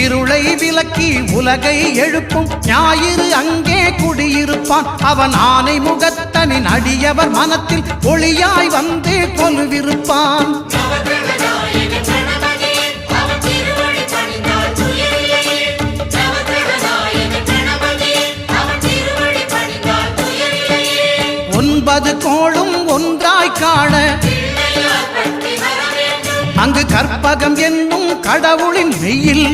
இருளை விலக்கி உலகை எழுப்பும் ஞாயிறு அங்கே குடியிருப்பான். அவன் ஆனை முகத்தனின் அடியவர் மனத்தில் ஒளியாய் வந்து கொலுவிருப்பான். ஒன்பது கோளும் ஒன்றாய் காண அங்கு கற்பகம் என்னும் கடவுளின் மெய்யில்